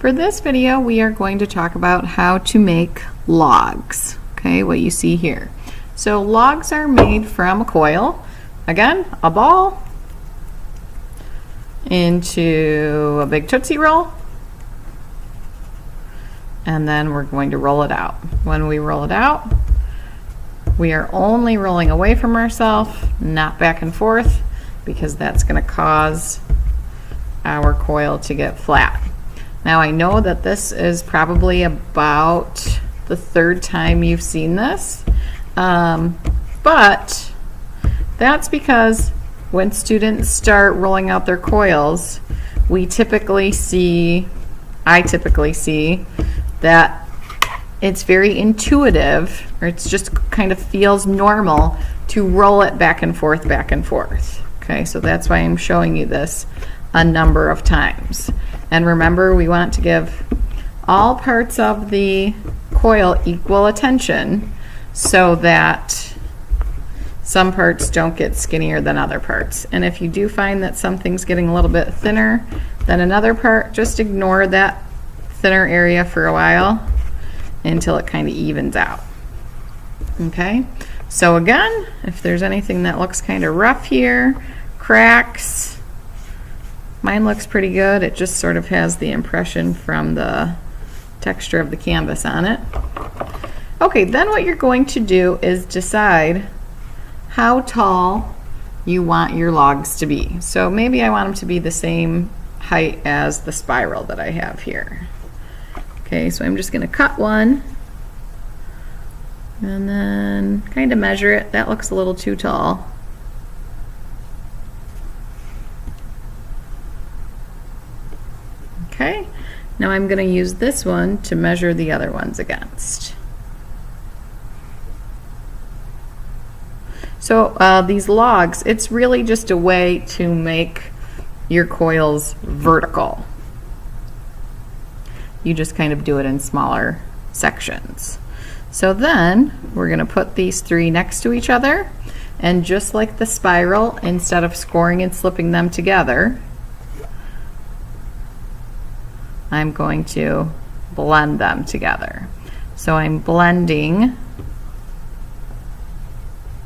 For this video, we are going to talk about how to make logs, okay, what you see here. So logs are made from a coil, again, a ball into a big Tootsie Roll, and then we're going to roll it out. When we roll it out, we are only rolling away from ourselves, not back and forth, because that's going to cause our coil to get flat. Now I know that this is probably about the third time you've seen this, but that's because when students start rolling out their coils, I typically see that it's very intuitive, or it's just kind of feels normal to roll it back and forth, back and forth. Okay, so that's why I'm showing you this a number of times. And remember, we want to give all parts of the coil equal attention so that some parts don't get skinnier than other parts. And if you do find that something's getting a little bit thinner than another part, just ignore that thinner area for a while until it kind of evens out. Okay, so again, if there's anything that looks kind of rough here, cracks, mine looks pretty good. It just sort of has the impression from the texture of the canvas on it. Okay, then what you're going to do is decide how tall you want your logs to be. So maybe I want them to be the same height as the spiral that I have here. Okay, so I'm just going to cut one and then kind of measure it. That looks a little too tall. Okay, now I'm going to use this one to measure the other ones against. So these logs, it's really just a way to make your coils vertical. You just kind of do it in smaller sections. So then we're going to put these three next to each other, and just like the spiral, instead of scoring and slipping them together, I'm going to blend them together. So I'm blending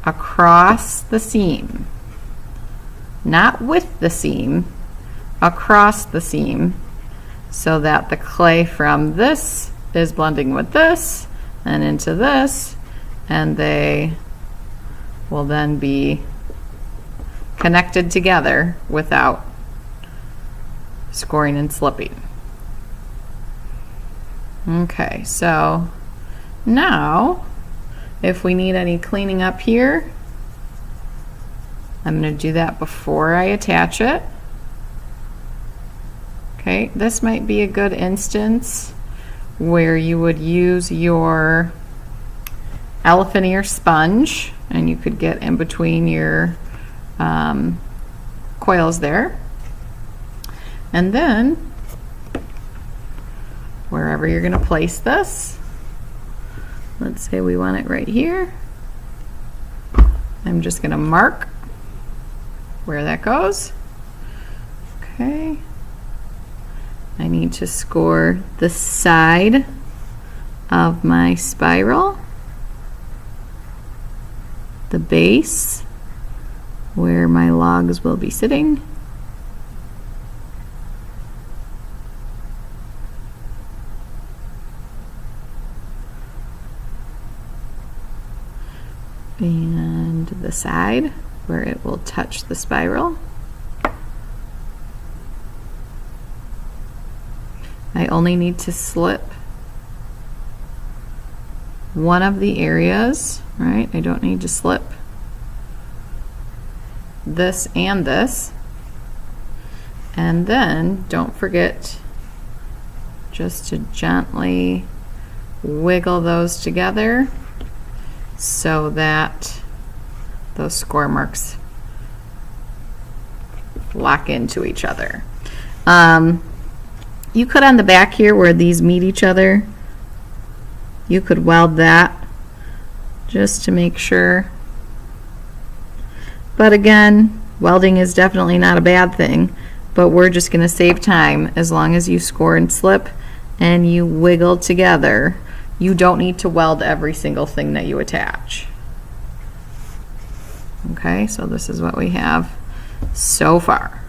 across the seam, not with the seam, across the seam, so that the clay from this is blending with this and into this, and they will then be connected together without scoring and slipping. Okay, so now if we need any cleaning up here, I'm going to do that before I attach it. Okay, this might be a good instance where you would use your elephant ear sponge, and you could get in between your coils there. And then wherever you're going to place this, let's say we want it right here, I'm just going to mark where that goes. Okay, I need to score the side of my spiral, the base where my logs will be sitting, and the side where it will touch the spiral. I only need to slip one of the areas, right? I don't need to slip this and this. And then don't forget just to gently wiggle those together so that those score marks lock into each other. You could, on the back here where these meet each other, you could weld that just to make sure. But again, welding is definitely not a bad thing. but we're just going to save time. As long as you score and slip and you wiggle together, you don't need to weld every single thing that you attach. Okay, so this is what we have so far.